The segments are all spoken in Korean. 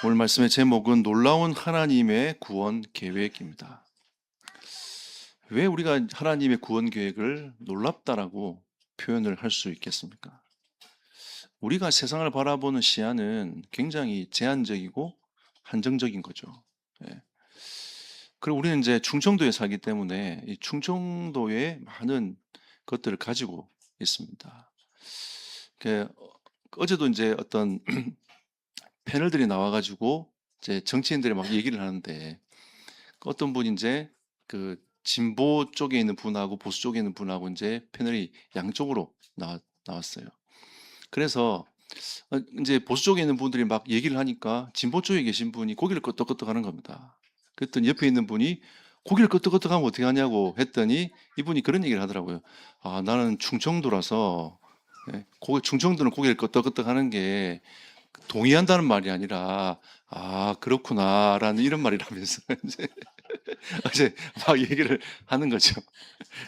오늘 말씀의 제목은 놀라운 하나님의 구원 계획입니다. 왜 우리가 하나님의 구원 계획을 놀랍다라고 표현을 할 수 있겠습니까? 우리가 세상을 바라보는 시야는 굉장히 제한적이고 한정적인 거죠. 예. 그리고 우리는 이제 충청도에 살기 때문에 이 충청도에 많은 것들을 가지고 있습니다. 어제도 이제 어떤 패널들이 나와가지고 이제 정치인들이 막 얘기를 하는데 어떤 분이 이제 그 진보 쪽에 있는 분하고 보수 쪽에 있는 분하고 이제 패널이 양쪽으로 나왔어요. 그래서 이제 보수 쪽에 있는 분들이 막 얘기를 하니까 진보 쪽에 계신 분이 고개를 끄덕끄덕 하는 겁니다. 그랬더니 옆에 있는 분이 고개를 끄덕끄덕 하면 어떻게 하냐고 했더니 이분이 그런 얘기를 하더라고요. 아, 나는 충청도라서 충청도는 고개를 끄덕끄덕 하는 게 동의한다는 말이 아니라 아, 그렇구나라는 이런 말이라면서 이제 어제 막 얘기를 하는 거죠.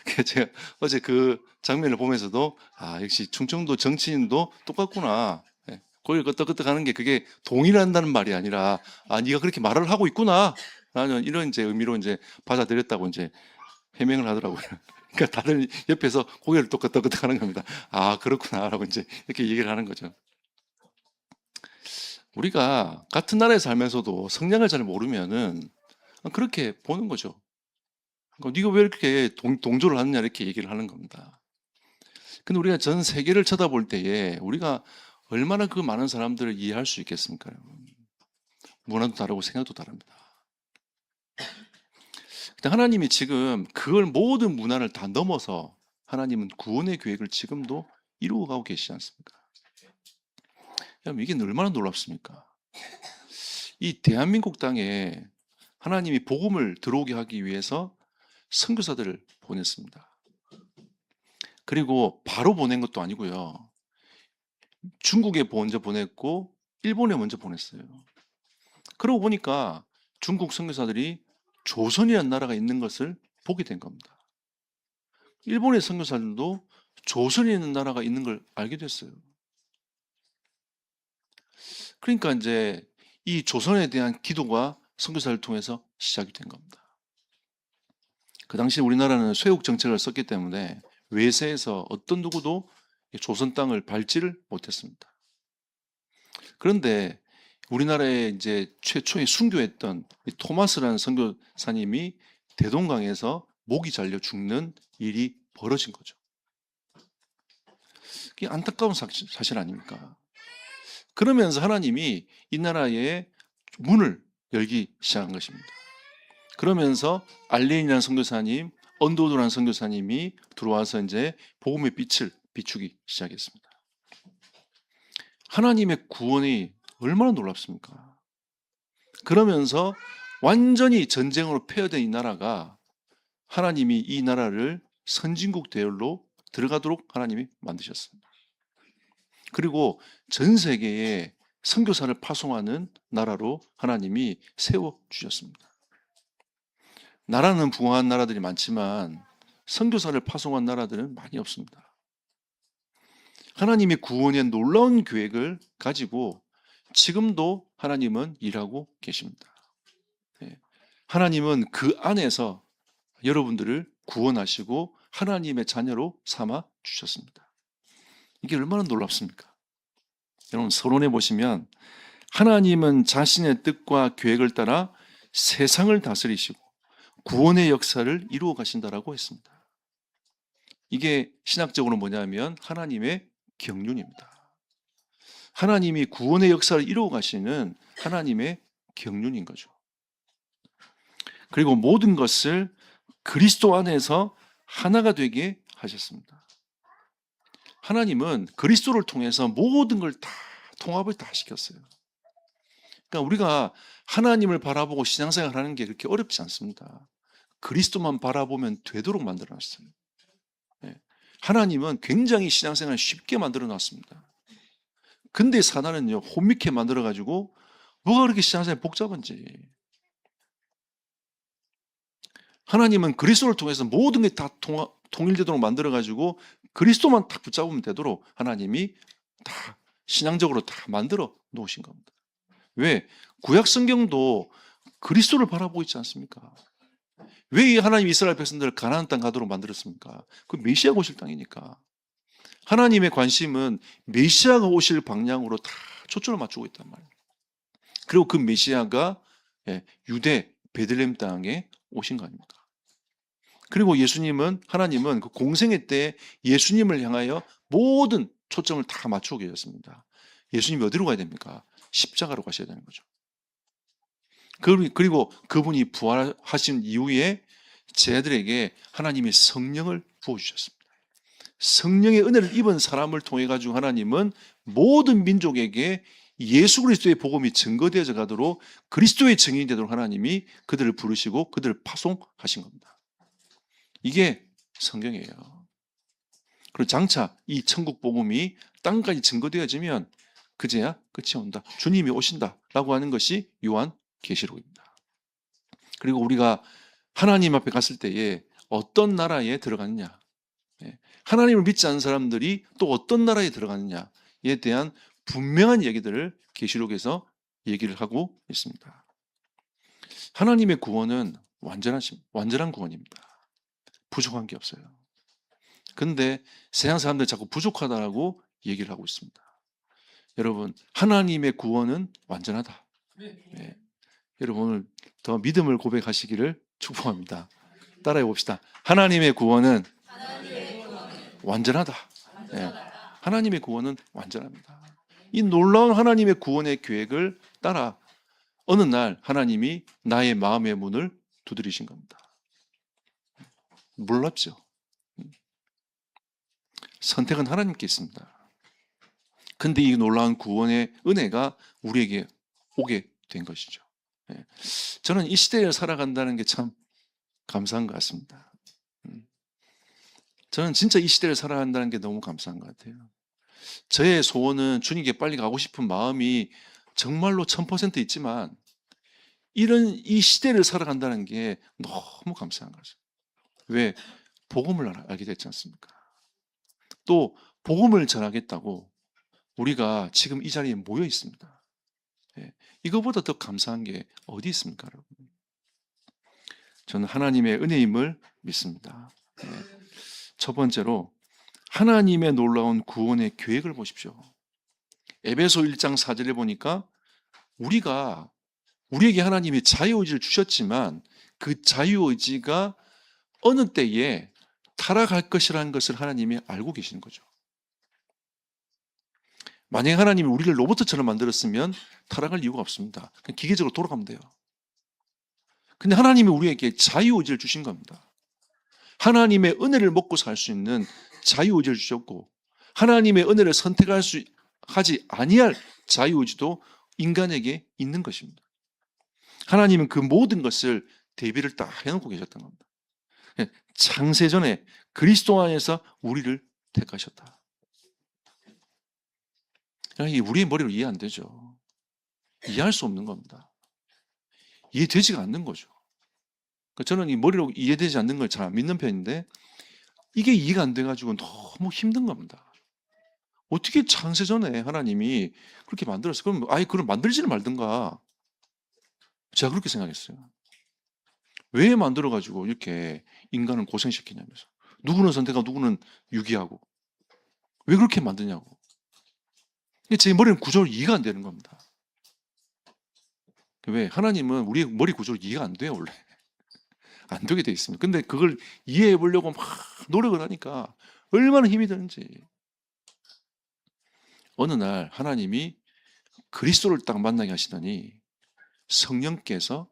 그래서 제가 어제 그 장면을 보면서도 아, 역시 충청도 정치인도 똑같구나. 예, 고개를 끄덕끄덕 하는 게 그게 동의한다는 말이 아니라 아, 네가 그렇게 말을 하고 있구나. 라는 이런 이제 의미로 이제 받아들였다고 이제 해명을 하더라고요. 그러니까 다들 옆에서 고개를 또 끄덕끄덕 하는 겁니다. 아, 그렇구나라고 이제 이렇게 얘기를 하는 거죠. 우리가 같은 나라에 살면서도 성향을 잘 모르면은 그렇게 보는 거죠. 네가 왜 이렇게 동조를 하느냐 이렇게 얘기를 하는 겁니다. 근데 우리가 전 세계를 쳐다볼 때에 우리가 얼마나 그 많은 사람들을 이해할 수 있겠습니까? 여러분? 문화도 다르고 생각도 다릅니다. 근데 하나님이 지금 그걸 모든 문화를 다 넘어서 하나님은 구원의 계획을 지금도 이루어가고 계시지 않습니까? 여러분, 이게 얼마나 놀랍습니까? 이 대한민국 땅에 하나님이 복음을 들어오게 하기 위해서 선교사들을 보냈습니다. 그리고 바로 보낸 것도 아니고요. 중국에 먼저 보냈고 일본에 먼저 보냈어요. 그러고 보니까 중국 선교사들이 조선이라는 나라가 있는 것을 보게 된 겁니다. 일본의 선교사들도 조선이라는 나라가 있는 걸 알게 됐어요. 그러니까 이제 이 조선에 대한 기도가 선교사를 통해서 시작이 된 겁니다. 그 당시 우리나라는 쇄국 정책을 썼기 때문에 외세에서 어떤 누구도 조선 땅을 밟지를 못했습니다. 그런데 우리나라에 이제 최초에 순교했던 토마스라는 선교사님이 대동강에서 목이 잘려 죽는 일이 벌어진 거죠. 그게 안타까운 사실 아닙니까? 그러면서 하나님이 이 나라에 문을 열기 시작한 것입니다. 그러면서 알레인이라는 선교사님, 언더우드라는 선교사님이 들어와서 이제 복음의 빛을 비추기 시작했습니다. 하나님의 구원이 얼마나 놀랍습니까? 그러면서 완전히 전쟁으로 폐허된 이 나라가 하나님이 이 나라를 선진국 대열로 들어가도록 하나님이 만드셨습니다. 그리고 전 세계에 선교사를 파송하는 나라로 하나님이 세워주셨습니다. 나라는 부강한 나라들이 많지만 선교사를 파송한 나라들은 많이 없습니다. 하나님의 구원의 놀라운 계획을 가지고 지금도 하나님은 일하고 계십니다. 하나님은 그 안에서 여러분들을 구원하시고 하나님의 자녀로 삼아 주셨습니다. 이게 얼마나 놀랍습니까? 여러분 서론에 보시면 하나님은 자신의 뜻과 계획을 따라 세상을 다스리시고 구원의 역사를 이루어 가신다라고 했습니다. 이게 신학적으로 뭐냐면 하나님의 경륜입니다. 하나님이 구원의 역사를 이루어 가시는 하나님의 경륜인 거죠. 그리고 모든 것을 그리스도 안에서 하나가 되게 하셨습니다. 하나님은 그리스도를 통해서 모든 걸 다 통합을 다 시켰어요. 그러니까 우리가 하나님을 바라보고 신앙생활 하는 게 그렇게 어렵지 않습니다. 그리스도만 바라보면 되도록 만들어 놨어요. 하나님은 굉장히 신앙생활 쉽게 만들어 놨습니다. 근데 사단은요, 혼미케 만들어 가지고 뭐가 그렇게 신앙생활 복잡한지. 하나님은 그리스도를 통해서 모든 게 다 통일되도록 만들어 가지고 그리스도만 딱 붙잡으면 되도록 하나님이 다 신앙적으로 다 만들어 놓으신 겁니다. 왜? 구약 성경도 그리스도를 바라보고 있지 않습니까? 왜 하나님 이스라엘 백성들을 가나안 땅 가도록 만들었습니까? 그 메시아가 오실 땅이니까. 하나님의 관심은 메시아가 오실 방향으로 다 초점을 맞추고 있단 말이에요. 그리고 그 메시아가 유대 베들레헴 땅에 오신 거 아닙니까? 그리고 하나님은 그 공생애 때 예수님을 향하여 모든 초점을 다 맞추고 계셨습니다. 예수님이 어디로 가야 됩니까? 십자가로 가셔야 되는 거죠. 그리고 그분이 부활하신 이후에 제자들에게 하나님이 성령을 부어주셨습니다. 성령의 은혜를 입은 사람을 통해 가지고 하나님은 모든 민족에게 예수 그리스도의 복음이 증거되어져 가도록 그리스도의 증인이 되도록 하나님이 그들을 부르시고 그들을 파송하신 겁니다. 이게 성경이에요. 그리고 장차 이 천국 복음이 땅까지 증거되어지면 그제야 끝이 온다. 주님이 오신다라고 하는 것이 요한 계시록입니다. 그리고 우리가 하나님 앞에 갔을 때에 어떤 나라에 들어가느냐, 하나님을 믿지 않는 사람들이 또 어떤 나라에 들어가느냐에 대한 분명한 얘기들을 계시록에서 얘기를 하고 있습니다. 하나님의 구원은 완전한 구원입니다. 부족한 게 없어요. 근데 세상 사람들이 자꾸 부족하다라고 얘기를 하고 있습니다. 여러분, 하나님의 구원은 완전하다. 네. 여러분, 오늘 더 믿음을 고백하시기를 축복합니다. 따라해 봅시다. 하나님의 구원은 완전하다. 네. 하나님의 구원은 완전합니다. 이 놀라운 하나님의 구원의 계획을 따라 어느 날 하나님이 나의 마음의 문을 두드리신 겁니다. 몰랐죠. 선택은 하나님께 있습니다. 근데 이 놀라운 구원의 은혜가 우리에게 오게 된 것이죠. 저는 이 시대를 살아간다는 게 참 감사한 것 같습니다. 저는 진짜 이 시대를 살아간다는 게 너무 감사한 것 같아요. 저의 소원은 주님께 빨리 가고 싶은 마음이 정말로 1000% 있지만 이 시대를 살아간다는 게 너무 감사한 거죠. 왜? 복음을 알게 됐지 않습니까? 또 복음을 전하겠다고 우리가 지금 이 자리에 모여 있습니다. 이거보다 더 감사한 게 어디 있습니까, 여러분? 저는 하나님의 은혜임을 믿습니다. 첫 번째로 하나님의 놀라운 구원의 계획을 보십시오. 에베소 1장 4절에 보니까 우리에게 하나님이 자유의지를 주셨지만 그 자유의지가 어느 때에 타락할 것이라는 것을 하나님이 알고 계시는 거죠. 만약에 하나님이 우리를 로봇처럼 만들었으면 타락할 이유가 없습니다. 그냥 기계적으로 돌아가면 돼요. 근데 하나님이 우리에게 자유의지를 주신 겁니다. 하나님의 은혜를 먹고 살 수 있는 자유의지를 주셨고 하나님의 은혜를 하지 아니할 자유의지도 인간에게 있는 것입니다. 하나님은 그 모든 것을 대비를 딱 해놓고 계셨던 겁니다. 창세전에 그리스도 안에서 우리를 택하셨다. 우리의 머리로 이해 안 되죠. 이해할 수 없는 겁니다. 이해되지가 않는 거죠. 저는 이 머리로 이해되지 않는 걸 잘 안 믿는 편인데 이게 이해가 안 돼가지고 너무 힘든 겁니다. 어떻게 창세전에 하나님이 그렇게 만들었어요? 그럼 아예 그걸 만들지는 말든가. 제가 그렇게 생각했어요. 왜 만들어가지고 이렇게 인간을 고생시키냐면서. 누구는 선택하고 누구는 유기하고. 왜 그렇게 만드냐고. 제 머리는 구조로 이해가 안 되는 겁니다. 왜? 하나님은 우리의 머리 구조로 이해가 안 돼요, 원래. 안 되게 돼 있습니다. 근데 그걸 이해해 보려고 막 노력을 하니까 얼마나 힘이 드는지. 어느 날 하나님이 그리스도를 딱 만나게 하시더니 성령께서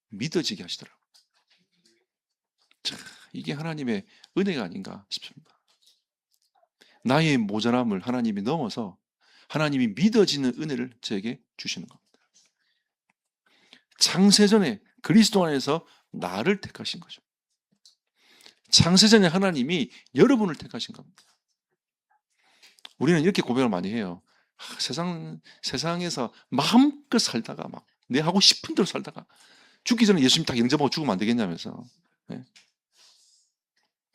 믿어지게 하시더라고요. 자, 이게 하나님의 은혜가 아닌가 싶습니다. 나의 모자람을 하나님이 넘어서 하나님이 믿어지는 은혜를 저에게 주시는 겁니다. 창세전에 그리스도 안에서 나를 택하신 거죠. 창세전에 하나님이 여러분을 택하신 겁니다. 우리는 이렇게 고백을 많이 해요. 세상에서 마음껏 살다가 막 내 하고 싶은 대로 살다가 죽기 전에 예수님 딱 영접하고 죽으면 안 되겠냐면서. 네.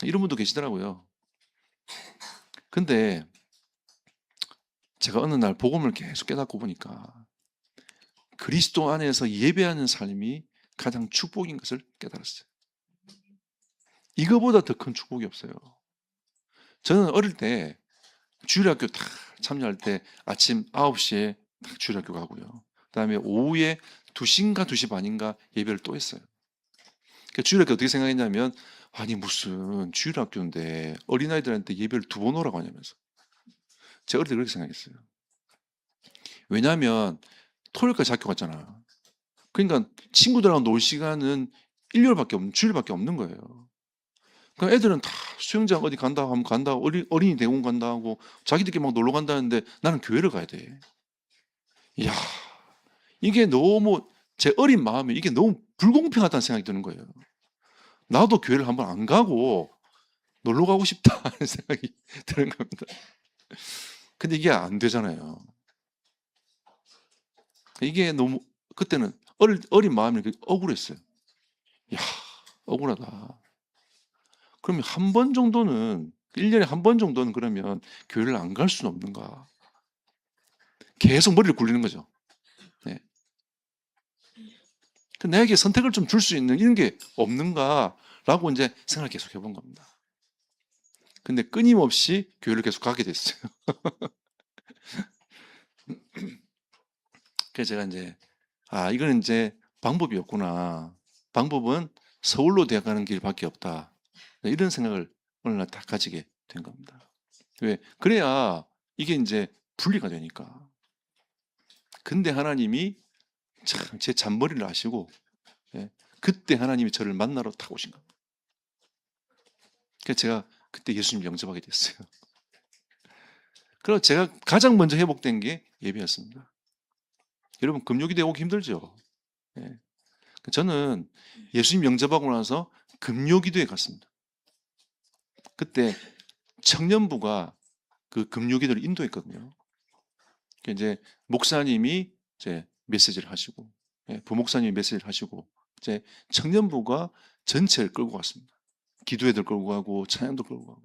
이런 분도 계시더라고요. 근데 제가 어느 날 복음을 계속 깨닫고 보니까 그리스도 안에서 예배하는 삶이 가장 축복인 것을 깨달았어요. 이거보다 더 큰 축복이 없어요. 저는 어릴 때 주일학교 다 참여할 때 아침 9시에 딱 주일학교 가고요. 그다음에 오후에 2시인가 2시 반인가 예배를 또 했어요. 주일학교 어떻게 생각했냐면 아니 무슨 주일학교인데 어린아이들한테 예배를 2번 오라고 하냐면서. 제가 어릴 때 그렇게 생각했어요. 왜냐하면 토요일까지 학교 갔잖아. 그러니까 친구들하고 놀 시간은 주일밖에 없는 거예요. 그러니까 애들은 다 수영장 어디 간다고 하면 간다고 어린이 대공원 간다고 자기들끼리 막 놀러 간다는데 나는 교회를 가야 돼. 이야, 이게 너무 제 어린 마음에 이게 너무 불공평하다는 생각이 드는 거예요. 나도 교회를 한번 안 가고 놀러 가고 싶다 하는 생각이 드는 겁니다. 근데 이게 안 되잖아요. 이게 너무 그때는 어린 마음이 억울했어요. 야, 억울하다. 그러면 한 번 정도는 1년에 한 번 정도는 그러면 교회를 안 갈 수는 없는가? 계속 머리를 굴리는 거죠. 네. 나에게 선택을 좀 줄 수 있는 이런 게 없는가라고 이제 생각을 계속 해본 겁니다. 근데 끊임없이 교회를 계속 가게 됐어요. 그래서 제가 이제 이거는 이제 방법이었구나. 방법은 서울로 대학가는 길밖에 없다. 이런 생각을 어느 날 딱 가지게 된 겁니다. 왜? 그래야 이게 이제 분리가 되니까. 근데 하나님이 참 제 잔머리를 아시고 그때 하나님이 저를 만나러 딱 오신 겁니다. 그래서 제가 그때 예수님 영접하게 됐어요. 그래서 제가 가장 먼저 회복된 게 예배였습니다. 여러분 금요기도에 오기 힘들죠? 예. 저는 예수님 영접하고 나서 금요기도에 갔습니다. 그때 청년부가 그 금요기도를 인도했거든요. 이제 목사님이 이제 메시지를 하시고, 부목사님이 메시지를 하시고, 이제 청년부가 전체를 끌고 갔습니다. 기도회들 끌고 가고, 찬양도 끌고 가고.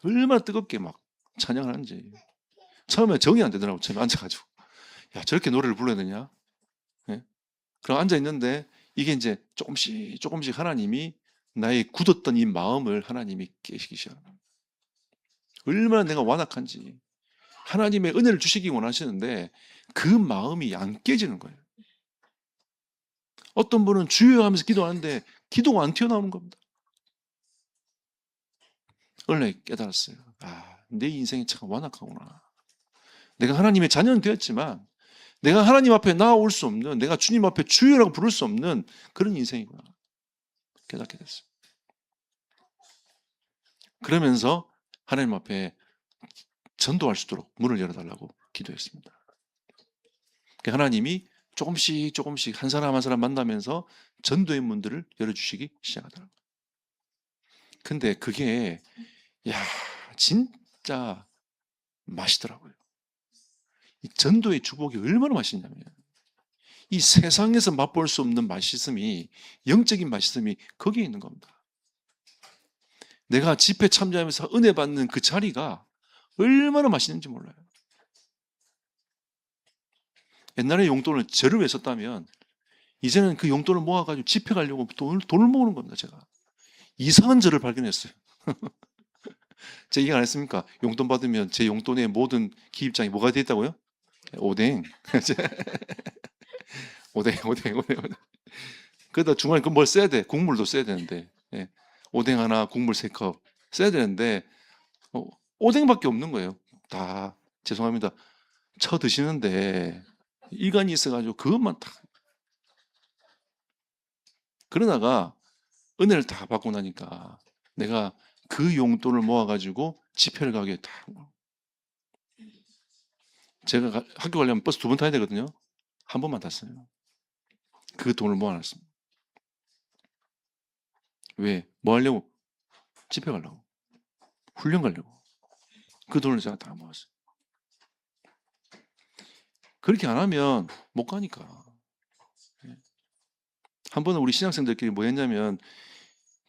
얼마나 뜨겁게 막 찬양을 하는지. 처음에 정이 안 되더라고, 처음에 앉아가지고. 야, 저렇게 노래를 불러야 되냐? 예? 그럼 앉아있는데, 이게 이제 조금씩 하나님이 나의 굳었던 이 마음을 하나님이 깨시기 시작합니다. 얼마나 내가 완악한지. 하나님의 은혜를 주시기 원하시는데 그 마음이 안 깨지는 거예요. 어떤 분은 주여 하면서 기도하는데 기도가 안 튀어나오는 겁니다. 원래 깨달았어요. 내 인생이 참 완악하구나. 내가 하나님의 자녀는 되었지만 내가 하나님 앞에 나아올 수 없는, 내가 주님 앞에 주여라고 부를 수 없는 그런 인생이구나. 깨닫게 됐어요. 그러면서 하나님 앞에 전도할 수 있도록 문을 열어달라고 기도했습니다. 하나님이 조금씩 한 사람 한 사람 만나면서 전도의 문들을 열어주시기 시작하더라고요. 근데 그게 진짜 맛있더라고요. 이 전도의 축복이 얼마나 맛있냐면 이 세상에서 맛볼 수 없는 맛있음이, 영적인 맛있음이 거기에 있는 겁니다. 내가 집회 참여하면서 은혜 받는 그 자리가 얼마나 맛있는지 몰라요. 옛날에 용돈을 절을 왜 썼다면 이제는 그 용돈을 모아가지고 집회 가려고 돈을 모으는 겁니다. 제가 이상한 절을 발견했어요. 제가 얘기 안 했습니까? 용돈 받으면 제 용돈의 모든 기입장이 뭐가 돼 있다고요? 오뎅. 오뎅. 그러다 중간에 뭘 써야 돼? 국물도 써야 되는데. 오뎅 하나, 국물 3컵 써야 되는데 오뎅밖에 없는 거예요. 다 죄송합니다. 쳐 드시는데 일간이 있어가지고 그것만 다. 그러다가 은혜를 다 받고 나니까 내가 그 용돈을 모아가지고 집회를 가게 다. 제가 학교 가려면 버스 2번 타야 되거든요. 한 번만 탔어요. 그 돈을 모아놨습니다. 왜? 뭐 하려고? 집회 가려고. 훈련 가려고. 그 돈을 제가 다 모았어요. 그렇게 안 하면 못 가니까. 한 번은 우리 신학생들끼리 뭐 했냐면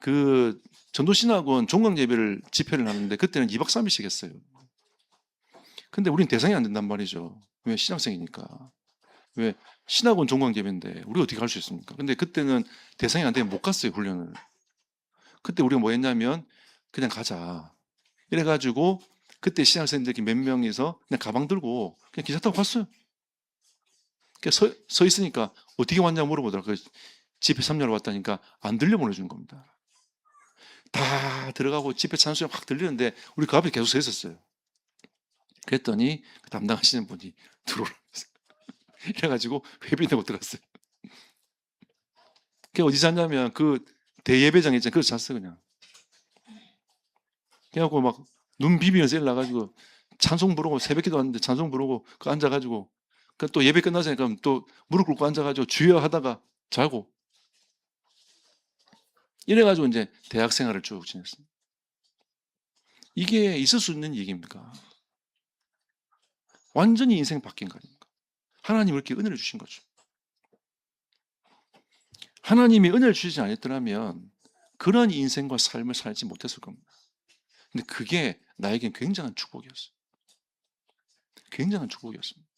그 전도신학원 종강예배를 집회를 하는데 그때는 2박 3일씩 했어요. 근데 우린 대상이 안 된단 말이죠. 왜? 신학생이니까. 왜? 신학원 종강제배인데 우리가 어떻게 할 수 있습니까? 근데 그때는 대상이 안 되면 못 갔어요, 훈련을. 그때 우리가 뭐 했냐면 그냥 가자. 이래가지고 그때 신학생들끼리 몇 명이서 그냥 가방 들고 그냥 기차 타고 갔어요. 서 있으니까 어떻게 왔냐고 물어보더라고요. 집회 참여하러 왔다니까 안 들려 보내주는 겁니다. 다 들어가고 집회 찬송이 확 들리는데 우리 그 앞에 계속 서 있었어요. 그랬더니 그 담당하시는 분이 들어오라면서 이래가지고 회비 내고 들어갔어요. 그게 어디 잤냐면 그 대예배장 있잖아요. 그래서 잤어요 그냥. 그래갖고 막 눈 비비면서 일어나가지고 찬송 부르고 새벽기도 왔는데 찬송 부르고 그 앉아가지고 그 또 예배 끝나자니까 또 무릎 꿇고 앉아가지고 주여 하다가 자고 이래가지고 이제 대학 생활을 쭉 지냈어요. 이게 있을 수 있는 얘기입니까? 완전히 인생 바뀐 거 아닙니까? 하나님이 이렇게 은혜를 주신 거죠. 하나님이 은혜를 주시지 않았더라면 그런 인생과 삶을 살지 못했을 겁니다. 근데 그게 나에겐 굉장한 축복이었어요. 굉장한 축복이었습니다.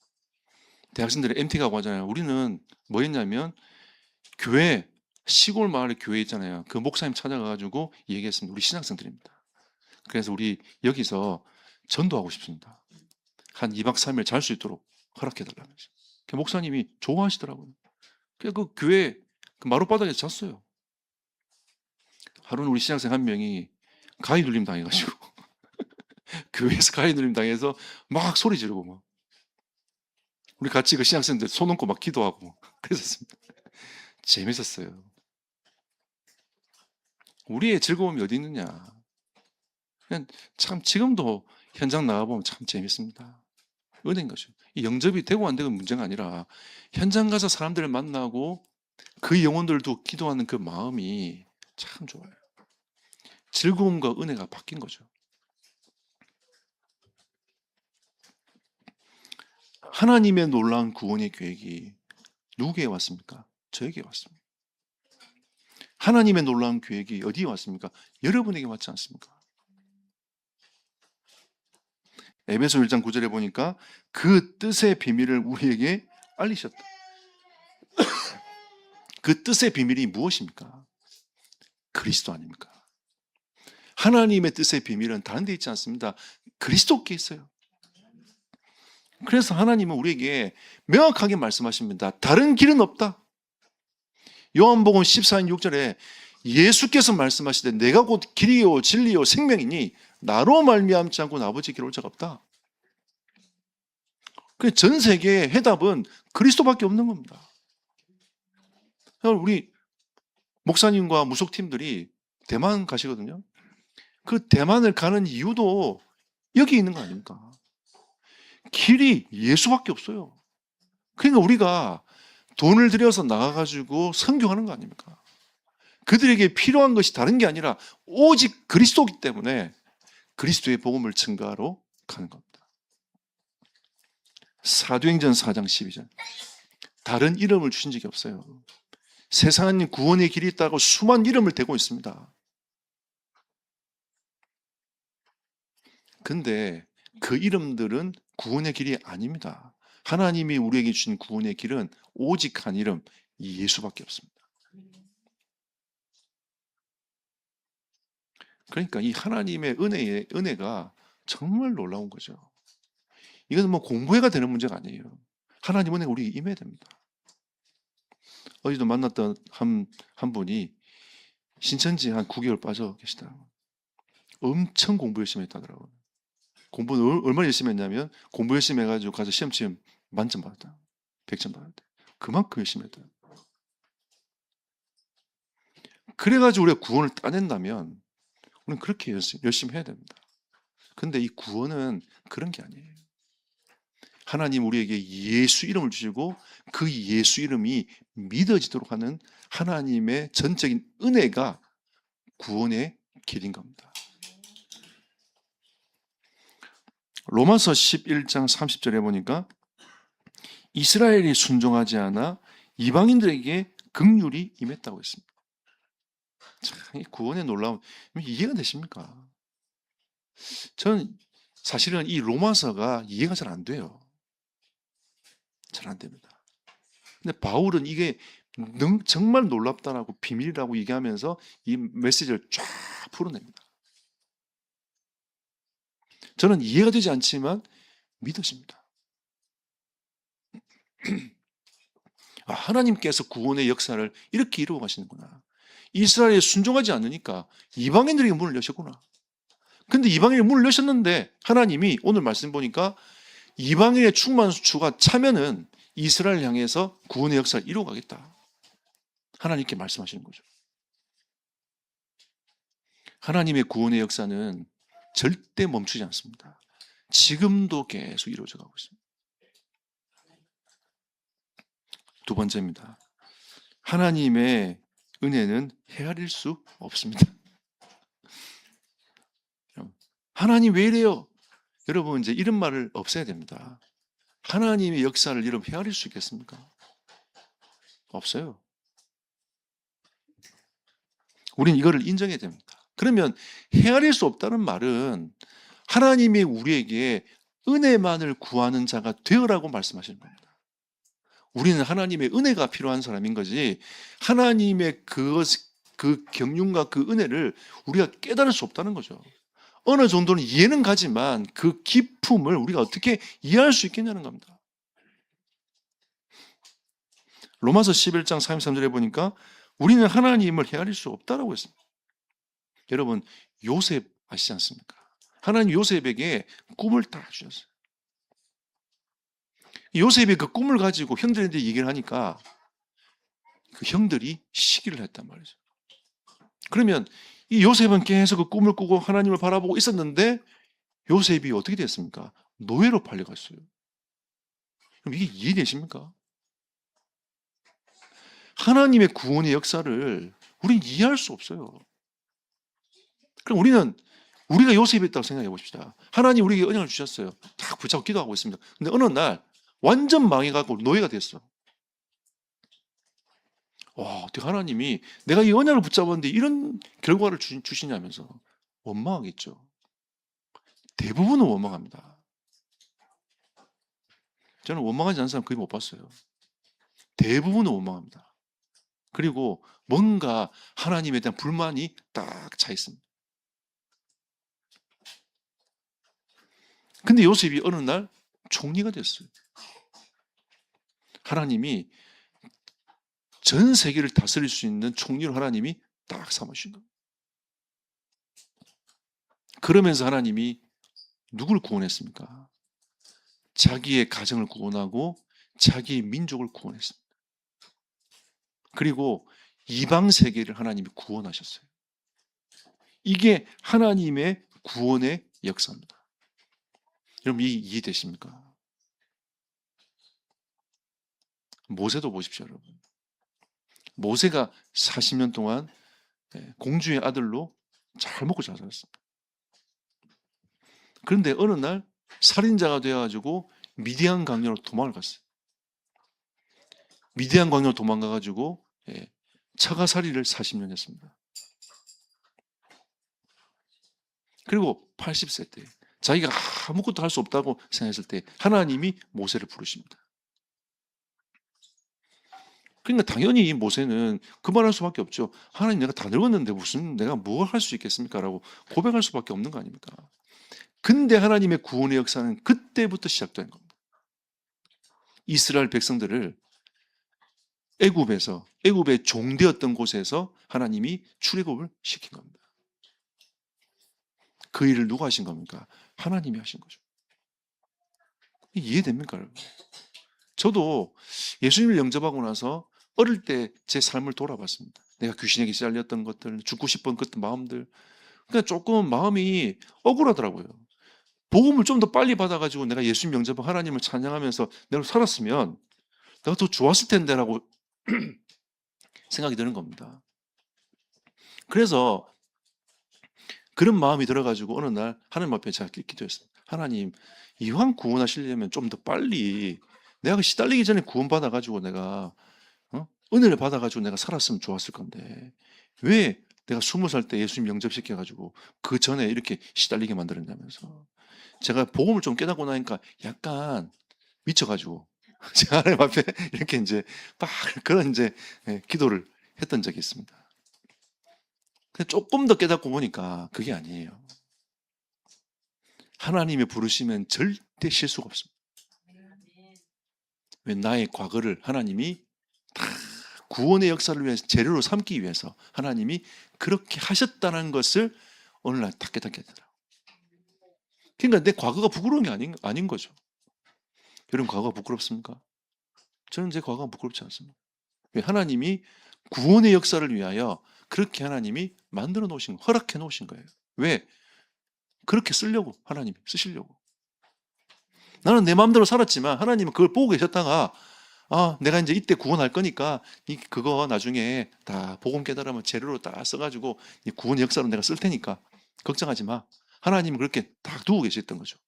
대학생들이 MT 가고 하잖아요. 우리는 뭐 했냐면 교회, 시골 마을에 교회 있잖아요. 그 목사님 찾아가가지고 얘기했습니다. 우리 신학생들입니다. 그래서 우리 여기서 전도하고 싶습니다. 한 2박 3일 잘 수 있도록 허락해달라면서. 그 목사님이 좋아하시더라고요. 그래서 그 교회 그 마룻바닥에서 잤어요. 하루는 우리 신학생 한 명이 가위 눌림 당해가지고 교회에서 가위 눌림 당해서 막 소리 지르고 막 우리 같이 그 신학생들 손 얹고 막 기도하고 그랬었습니다. 재밌었어요. 우리의 즐거움이 어디 있느냐. 그냥 참 지금도 현장 나가보면 참 재밌습니다. 은혜인 거죠. 이 영접이 되고 안 되고 문제가 아니라 현장 가서 사람들을 만나고 그 영혼들도 기도하는 그 마음이 참 좋아요. 즐거움과 은혜가 바뀐 거죠. 하나님의 놀라운 구원의 계획이 누구에게 왔습니까? 저에게 왔습니다. 하나님의 놀라운 계획이 어디에 왔습니까? 여러분에게 왔지 않습니까? 에베소 1장 9절에 보니까 그 뜻의 비밀을 우리에게 알리셨다. 그 뜻의 비밀이 무엇입니까? 그리스도 아닙니까? 하나님의 뜻의 비밀은 다른 데 있지 않습니다. 그리스도께 있어요. 그래서 하나님은 우리에게 명확하게 말씀하십니다. 다른 길은 없다. 요한복음 14장 6절에 예수께서 말씀하시되 내가 곧 길이요 진리요 생명이니 나로 말미암지 않고 아버지께로 올 자가 없다. 전 세계의 해답은 그리스도밖에 없는 겁니다. 우리 목사님과 무속팀들이 대만 가시거든요. 그 대만을 가는 이유도 여기 있는 거 아닙니까? 길이 예수밖에 없어요. 그러니까 우리가 돈을 들여서 나가가지고 선교하는 거 아닙니까? 그들에게 필요한 것이 다른 게 아니라 오직 그리스도이기 때문에 그리스도의 복음을 증거하러 가는 겁니다. 사도행전 4장 12절. 다른 이름을 주신 적이 없어요. 세상은 구원의 길이 있다고 수많은 이름을 대고 있습니다. 근데 그 이름들은 구원의 길이 아닙니다. 하나님이 우리에게 주신 구원의 길은 오직 한 이름, 예수밖에 없습니다. 그러니까 이 하나님의 은혜가 정말 놀라운 거죠. 이건 뭐 공부해가 되는 문제가 아니에요. 하나님 은혜가 우리에게 임해야 됩니다. 어제도 만났던 한 분이 신천지 한 9개월 빠져 계시더라고요. 엄청 공부 열심히 했다더라고요. 공부 얼마나 열심히 했냐면 공부 열심히 해가지고 가서 시험 치면 만점 받았다. 100점 받았다. 그만큼 열심히 했다. 그래가지고 우리가 구원을 따낸다면 우리는 그렇게 열심히 해야 됩니다. 근데 이 구원은 그런 게 아니에요. 하나님 우리에게 예수 이름을 주시고 그 예수 이름이 믿어지도록 하는 하나님의 전적인 은혜가 구원의 길인 겁니다. 로마서 11장 30절에 보니까 이스라엘이 순종하지 않아 이방인들에게 긍휼이 임했다고 했습니다. 참, 이 구원의 놀라움 이해가 되십니까? 저는 사실은 이 로마서가 이해가 잘 안 돼요. 잘 안 됩니다. 근데 바울은 이게 정말 놀랍다라고 비밀이라고 얘기하면서 이 메시지를 쫙 풀어냅니다. 저는 이해가 되지 않지만 믿어집니다. 아, 하나님께서 구원의 역사를 이렇게 이루어 가시는구나. 이스라엘에 순종하지 않으니까 이방인들에게 문을 여셨구나. 근데 이방인의 문을 여셨는데 하나님이 오늘 말씀 보니까 이방인의 충만수가 차면은 이스라엘 향해서 구원의 역사를 이루어 가겠다. 하나님께 말씀하시는 거죠. 하나님의 구원의 역사는 절대 멈추지 않습니다. 지금도 계속 이루어져 가고 있습니다. 두 번째입니다. 하나님의 은혜는 헤아릴 수 없습니다. 하나님 왜 이래요? 여러분 이제 이런 말을 없애야 됩니다. 하나님의 역사를 여러분 헤아릴 수 있겠습니까? 없어요. 우린 이거를 인정해야 됩니다. 그러면 헤아릴 수 없다는 말은 하나님이 우리에게 은혜만을 구하는 자가 되어라고 말씀하시는 겁니다. 우리는 하나님의 은혜가 필요한 사람인 거지 하나님의 그 경륜과 그 은혜를 우리가 깨달을 수 없다는 거죠. 어느 정도는 이해는 가지만 그 깊음을 우리가 어떻게 이해할 수 있겠냐는 겁니다. 로마서 11장 33절에 보니까 우리는 하나님을 헤아릴 수 없다라고 했습니다. 여러분 요셉 아시지 않습니까? 하나님 요셉에게 꿈을 다 주셨어요. 요셉이 그 꿈을 가지고 형들한테 얘기를 하니까 그 형들이 시기를 했단 말이죠. 그러면 이 요셉은 계속 그 꿈을 꾸고 하나님을 바라보고 있었는데 요셉이 어떻게 됐습니까? 노예로 팔려갔어요. 그럼 이게 이해되십니까? 하나님의 구원의 역사를 우리는 이해할 수 없어요. 그럼 우리가 요셉이었다고 생각해 봅시다. 하나님 우리에게 은혜를 주셨어요. 딱 붙잡고 기도하고 있습니다. 근데 어느 날 완전 망해가고 노예가 됐어. 와, 어떻게 하나님이 내가 이 언약을 붙잡았는데 이런 결과를 주시냐면서 원망하겠죠. 대부분은 원망합니다. 저는 원망하지 않는 사람 거의 못 봤어요. 대부분은 원망합니다. 그리고 뭔가 하나님에 대한 불만이 딱 차 있습니다. 근데 요셉이 어느 날 총리가 됐어요. 하나님이 전 세계를 다스릴 수 있는 총리를 하나님이 딱 삼으신 겁니다. 그러면서 하나님이 누굴 구원했습니까? 자기의 가정을 구원하고 자기의 민족을 구원했습니다. 그리고 이방 세계를 하나님이 구원하셨어요. 이게 하나님의 구원의 역사입니다. 여러분 이해되십니까? 모세도 보십시오, 여러분. 모세가 40년 동안 공주의 아들로 잘 먹고 잘 살았습니다. 그런데 어느 날 살인자가 되어가지고 미디안 강요로 도망을 갔어요. 미디안 강요로 도망가가지고 처가살이를 40년 했습니다. 그리고 80세 때 자기가 아무것도 할 수 없다고 생각했을 때 하나님이 모세를 부르십니다. 그러니까 당연히 이 모세는 그 말할 수밖에 없죠. 하나님 내가 다 늙었는데 무슨 내가 뭘 할 수 있겠습니까? 라고 고백할 수밖에 없는 거 아닙니까? 근데 하나님의 구원의 역사는 그때부터 시작된 겁니다. 이스라엘 백성들을 애굽의 종되었던 곳에서 하나님이 출애굽을 시킨 겁니다. 그 일을 누가 하신 겁니까? 하나님이 하신 거죠. 이해됩니까, 여러분? 저도 예수님을 영접하고 나서 어릴 때 제 삶을 돌아봤습니다. 내가 귀신에게 시달렸던 것들, 죽고 싶은 그때 마음들. 그러니까 조금 마음이 억울하더라고요. 복음을 좀 더 빨리 받아가지고 내가 예수님 영접하고 하나님을 찬양하면서 내가 살았으면 내가 더 좋았을 텐데라고 생각이 드는 겁니다. 그래서 그런 마음이 들어가지고 어느 날 하나님 앞에 제가 기도했어요. 하나님, 이왕 구원하시려면 좀 더 빨리 내가 시달리기 전에 구원받아가지고 내가 은혜를 받아가지고 내가 살았으면 좋았을 건데 왜 내가 20살 때 예수님 영접시켜가지고 그 전에 이렇게 시달리게 만들었냐면서 제가 복음을 좀 깨닫고 나니까 약간 미쳐가지고 제가 하나님 앞에 이렇게 이제 막 그런 이제 기도를 했던 적이 있습니다. 근데 조금 더 깨닫고 보니까 그게 아니에요. 하나님이 부르시면 절대 실수가 없습니다. 왜 나의 과거를 하나님이 다 구원의 역사를 위해서 재료로 삼기 위해서 하나님이 그렇게 하셨다는 것을 오늘날 딱 깨닫게 되더라고요. 그러니까 내 과거가 부끄러운 게 아닌 거죠. 여러분 과거가 부끄럽습니까? 저는 제 과거가 부끄럽지 않습니다. 왜 하나님이 구원의 역사를 위하여 그렇게 하나님이 만들어 놓으신, 허락해 놓으신 거예요. 왜? 그렇게 쓰려고, 하나님이 쓰시려고. 나는 내 마음대로 살았지만 하나님은 그걸 보고 계셨다가 내가 이제 이때 구원할 거니까 그거 나중에 다 복음 깨달으면 재료로 딱 써가지고 이 구원 역사로 내가 쓸 테니까 걱정하지 마. 하나님은 그렇게 딱 두고 계셨던 거죠.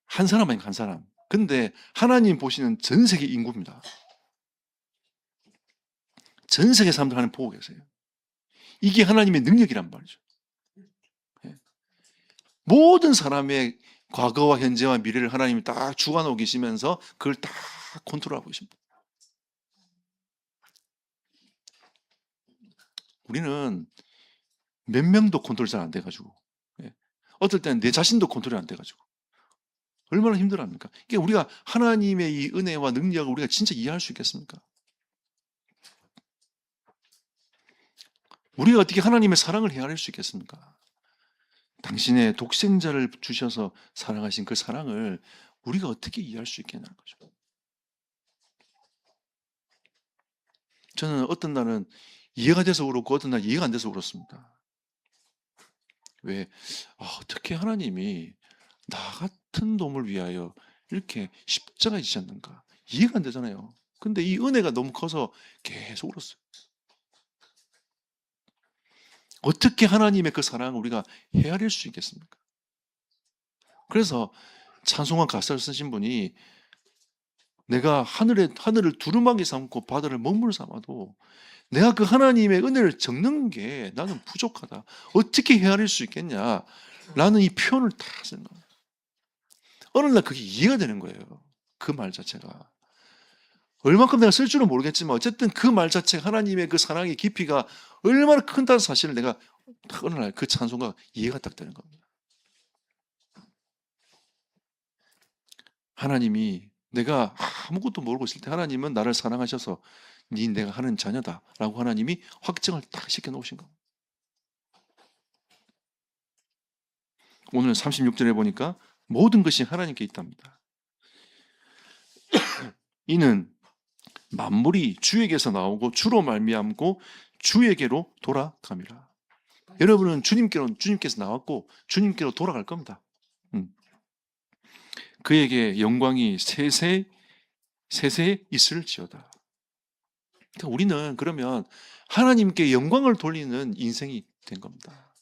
한 사람 아니까 한 사람. 근데 하나님 보시는 전 세계 인구입니다. 전 세계 사람들 하나님 보고 계세요. 이게 하나님의 능력이란 말이죠. 모든 사람의 과거와 현재와 미래를 하나님이 딱 주관하고 계시면서 그걸 딱 컨트롤하고 계십니다. 우리는 몇 명도 컨트롤 잘 안 돼가지고, 어떨 때는 내 자신도 컨트롤이 안 돼가지고 얼마나 힘들어합니까? 이게 우리가 하나님의 이 은혜와 능력을 우리가 진짜 이해할 수 있겠습니까? 우리가 어떻게 하나님의 사랑을 헤아릴 수 있겠습니까? 당신의 독생자를 주셔서 사랑하신 그 사랑을 우리가 어떻게 이해할 수 있겠냐는 거죠. 저는 어떤 날은 이해가 돼서 울었고 어떤 날 이해가 안 돼서 울었습니다. 왜? 어떻게 하나님이 나 같은 놈을 위하여 이렇게 십자가에 지셨는가? 이해가 안 되잖아요. 근데 이 은혜가 너무 커서 계속 울었어요. 어떻게 하나님의 그 사랑을 우리가 헤아릴 수 있겠습니까? 그래서 찬송가 가사를 쓰신 분이 내가 하늘을 두루마기 삼고 바다를 먹물 삼아도 내가 그 하나님의 은혜를 적는 게 나는 부족하다. 어떻게 헤아릴 수 있겠냐? 라는 이 표현을 다 쓴 거예요. 어느 날 그게 이해가 되는 거예요. 그 말 자체가. 얼만큼 내가 쓸 줄은 모르겠지만 어쨌든 그 말 자체가 하나님의 그 사랑의 깊이가 얼마나 큰다는 사실을 내가 어느 날 그 찬송가 이해가 딱 되는 겁니다. 하나님이 내가 아무것도 모르고 있을 때 하나님은 나를 사랑하셔서 내가 하는 자녀다 라고 하나님이 확정을 딱 시켜놓으신 겁니다. 오늘 36절에 보니까 모든 것이 하나님께 있답니다. 이는 만물이 주에게서 나오고 주로 말미암고 주에게로 돌아갑니다. 여러분은 주님께서 나왔고 주님께로 돌아갈 겁니다. 그에게 영광이 세세 있을지어다. 그러니까 우리는 그러면 하나님께 영광을 돌리는 인생이 된 겁니다.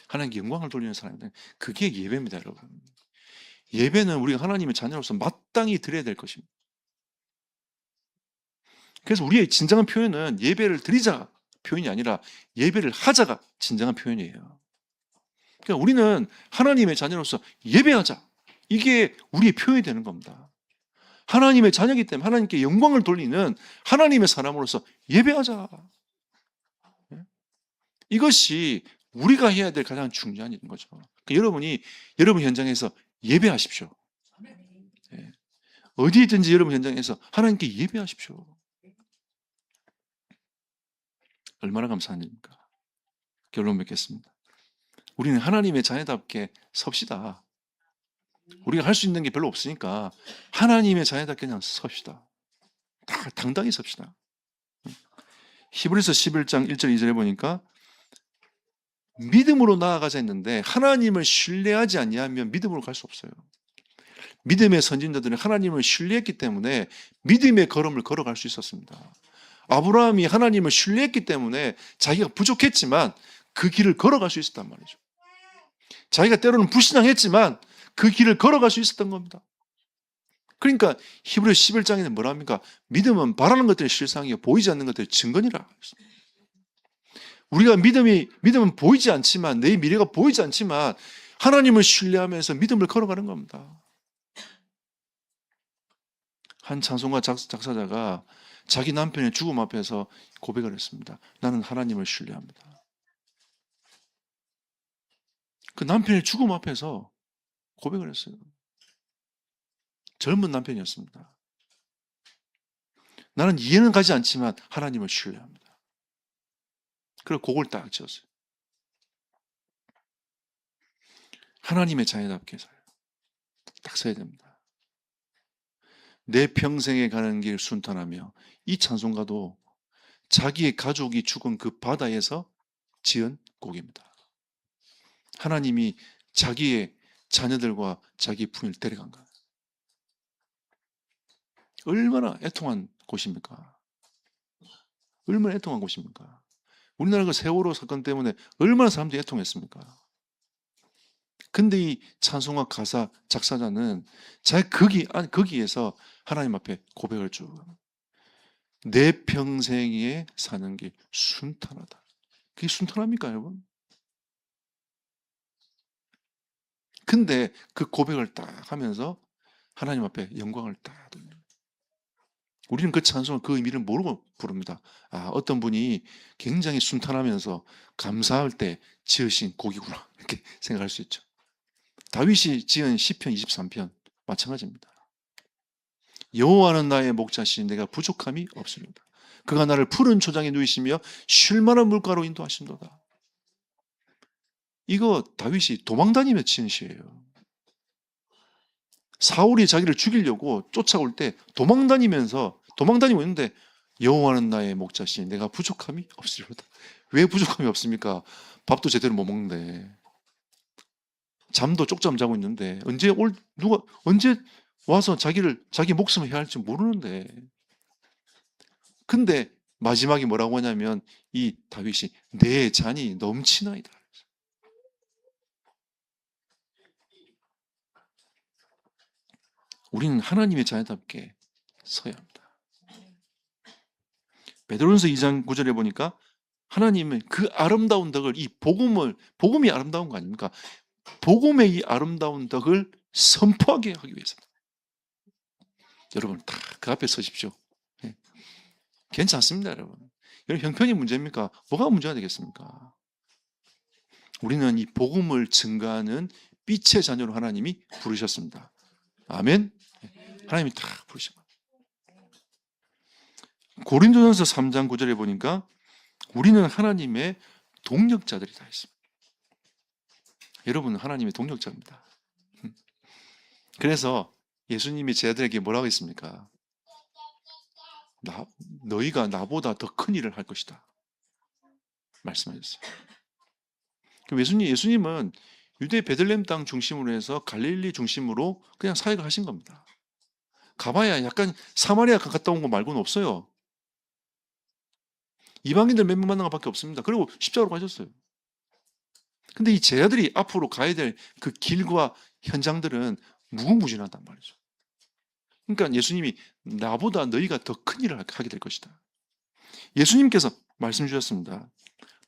하나님께 영광을 돌리는 사람은 그게 예배입니다, 여러분. 예배는 우리가 하나님의 자녀로서 마땅히 드려야 될 것입니다. 그래서 우리의 진정한 표현은 예배를 드리자 표현이 아니라 예배를 하자가 진정한 표현이에요. 그러니까 우리는 하나님의 자녀로서 예배하자. 이게 우리의 표현이 되는 겁니다. 하나님의 자녀이기 때문에 하나님께 영광을 돌리는 하나님의 사람으로서 예배하자. 이것이 우리가 해야 될 가장 중요한 일인 거죠. 그러니까 여러분 현장에서 예배하십시오. 어디든지 여러분 현장에서 하나님께 예배하십시오. 얼마나 감사한 일입니까? 결론 맺겠습니다. 우리는 하나님의 자녀답게 섭시다. 우리가 할 수 있는 게 별로 없으니까 하나님의 자녀답게 그냥 섭시다. 다 당당히 섭시다. 히브리서 11장 1절 2절에 보니까 믿음으로 나아가자 했는데 하나님을 신뢰하지 아니하면 믿음으로 갈 수 없어요. 믿음의 선진자들은 하나님을 신뢰했기 때문에 믿음의 걸음을 걸어갈 수 있었습니다. 아브라함이 하나님을 신뢰했기 때문에 자기가 부족했지만 그 길을 걸어갈 수 있었단 말이죠. 자기가 때로는 불신앙했지만 그 길을 걸어갈 수 있었던 겁니다. 그러니까 히브리서 11장에는 뭐라 합니까? 믿음은 바라는 것들의 실상이요 보이지 않는 것들의 증거니라. 우리가 믿음은 보이지 않지만 내 미래가 보이지 않지만 하나님을 신뢰하면서 믿음을 걸어가는 겁니다. 한 찬송가 작사자가 자기 남편의 죽음 앞에서 고백을 했습니다. 나는 하나님을 신뢰합니다. 그 남편의 죽음 앞에서 고백을 했어요. 젊은 남편이었습니다. 나는 이해는 가지 않지만 하나님을 신뢰합니다. 그리고 곡을 딱 지었어요. 하나님의 자녀답게 살아요. 딱 써야 됩니다. 내 평생에 가는 길 순탄하며, 이 찬송가도 자기의 가족이 죽은 그 바다에서 지은 곡입니다. 하나님이 자기의 자녀들과 자기 부인을 데려간 거예요. 얼마나 애통한 곳입니까? 얼마나 애통한 곳입니까? 우리나라 그 세월호 사건 때문에 얼마나 사람들이 애통했습니까? 근데 이 찬송가 가사 작사자는 거기에서 하나님 앞에 고백을 쭉, 내 평생에 사는 게 순탄하다. 그게 순탄합니까, 여러분? 근데 그 고백을 딱 하면서 하나님 앞에 영광을 딱 돌립니다. 우리는 그 찬송을, 그 의미를 모르고 부릅니다. 아, 어떤 분이 굉장히 순탄하면서 감사할 때 지으신 곡이구나, 이렇게 생각할 수 있죠. 다윗이 지은 시편 23편 마찬가지입니다. 여호와는 나의 목자시니 내가 부족함이 없습니다. 그가 나를 푸른 초장에 누이시며 쉴 만한 물가로 인도하신도다. 이거 다윗이 도망다니며 지은 시예요. 사울이 자기를 죽이려고 쫓아올 때 도망다니고 있는데, 여호와는 나의 목자시니 내가 부족함이 없으리로다. 왜 부족함이 없습니까? 밥도 제대로 못 먹는데, 잠도 쪽잠 자고 있는데, 언제 와서 자기 목숨을 해야 할지 모르는데. 근데 마지막에 뭐라고 하냐면, 이 다윗이 내 잔이 넘치나이다. 우리는 하나님의 자녀답게 서야 합니다. 베드로전서 2장 9절에 보니까 하나님은 그 아름다운 덕을, 이 복음이 아름다운 거 아닙니까? 복음의 이 아름다운 덕을 선포하게 하기 위해서입니다. 여러분 다 그 앞에 서십시오. 네. 괜찮습니다, 여러분. 여러분 형편이 문제입니까? 뭐가 문제가 되겠습니까? 우리는 이 복음을 증가하는 빛의 자녀로 하나님이 부르셨습니다. 아멘. 하나님이 다 부르십니다. 고린도전서 3장 9절에 보니까 우리는 하나님의 동력자들이다 했습니다. 여러분은 하나님의 동력자입니다. 그래서 예수님이 제자들에게 뭐라고 했습니까? 너희가 나보다 더 큰 일을 할 것이다 말씀하셨어요. 예수님은 유대 베들레헴 땅 중심으로 해서 갈릴리 중심으로 그냥 사역을 하신 겁니다. 가봐야 약간 사마리아 갔다 온 거 말고는 없어요. 이방인들 몇 명 만난 것밖에 없습니다. 그리고 십자가로 가셨어요. 근데 이 제자들이 앞으로 가야 될 그 길과 현장들은 무궁무진하단 말이죠. 그러니까 예수님이 나보다 너희가 더 큰 일을 하게 될 것이다. 예수님께서 말씀 주셨습니다.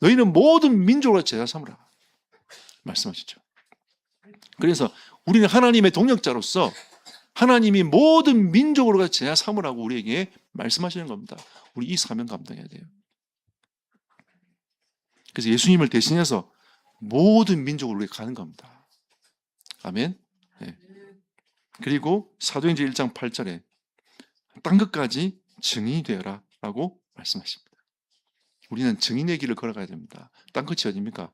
너희는 모든 민족을 제자 삼으라 말씀하시죠. 그래서 우리는 하나님의 동역자로서 하나님이 모든 민족으로 제자 삼으라고 우리에게 말씀하시는 겁니다. 우리 이 사명 감당해야 돼요. 그래서 예수님을 대신해서 모든 민족으로 우리가 가는 겁니다. 아멘. 네. 그리고 사도행전 1장 8절에 땅 끝까지 증인이 되어라 라고 말씀하십니다. 우리는 증인의 길을 걸어가야 됩니다. 땅 끝이 어디입니까?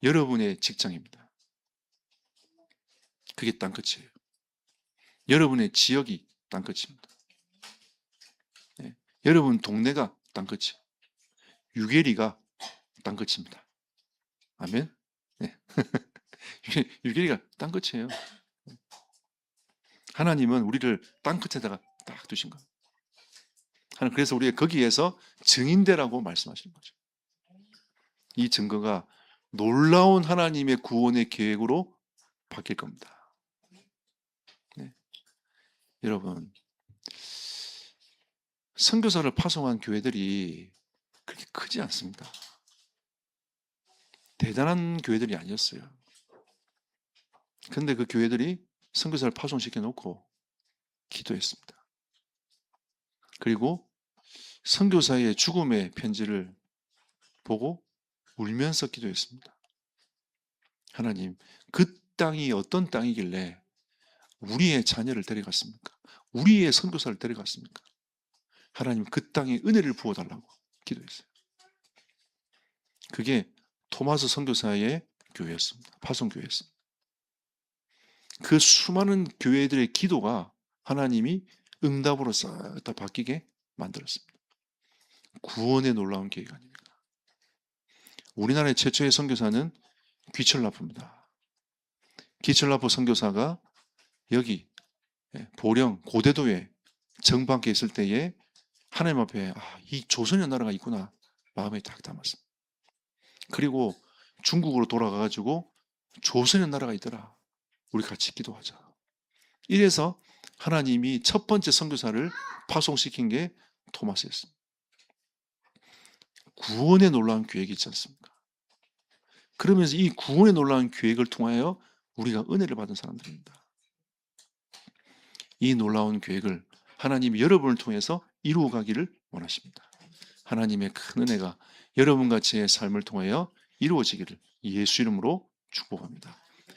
여러분의 직장입니다. 그게 땅 끝이에요. 여러분의 지역이 땅 끝입니다. 네. 여러분 동네가 땅 끝이에요. 유계리가 땅 끝입니다. 아멘. 네. 유계리가 땅 끝이에요. 하나님은 우리를 땅 끝에다가 딱 두신 겁니다. 그래서 우리가 거기에서 증인되라고 말씀하시는 거죠. 이 증거가 놀라운 하나님의 구원의 계획으로 바뀔 겁니다. 네. 여러분, 선교사를 파송한 교회들이 그렇게 크지 않습니다. 대단한 교회들이 아니었어요. 근데 그 교회들이 선교사를 파송시켜 놓고 기도했습니다. 그리고 선교사의 죽음의 편지를 보고 울면서 기도했습니다. 하나님, 그 땅이 어떤 땅이길래 우리의 자녀를 데려갔습니까? 우리의 선교사를 데려갔습니까? 하나님, 그 땅에 은혜를 부어달라고 기도했어요. 그게 토마스 선교사의 교회였습니다. 파송교회였습니다. 그 수많은 교회들의 기도가 하나님이 응답으로 싹 다 바뀌게 만들었습니다. 구원의 놀라운 계획 아닙니까? 우리나라의 최초의 선교사는 귀철라프입니다. 귀철라프 선교사가 여기 보령 고대도에 정박해 있을 때에 하나님 앞에 이 조선의 나라가 있구나 마음에 딱 담았습니다. 그리고 중국으로 돌아가가지고 조선의 나라가 있더라. 우리 같이 기도하자. 이래서 하나님이 첫 번째 선교사를 파송시킨 게 토마스였습니다. 구원의 놀라운 계획이 있지 않습니까? 그러면서 이 구원의 놀라운 계획을 통하여 우리가 은혜를 받은 사람들입니다. 이 놀라운 계획을 하나님이 여러분을 통해서 이루어 가기를 원하십니다. 하나님의 큰 은혜가 여러분과 제 삶을 통하여 이루어지기를 예수 이름으로 축복합니다.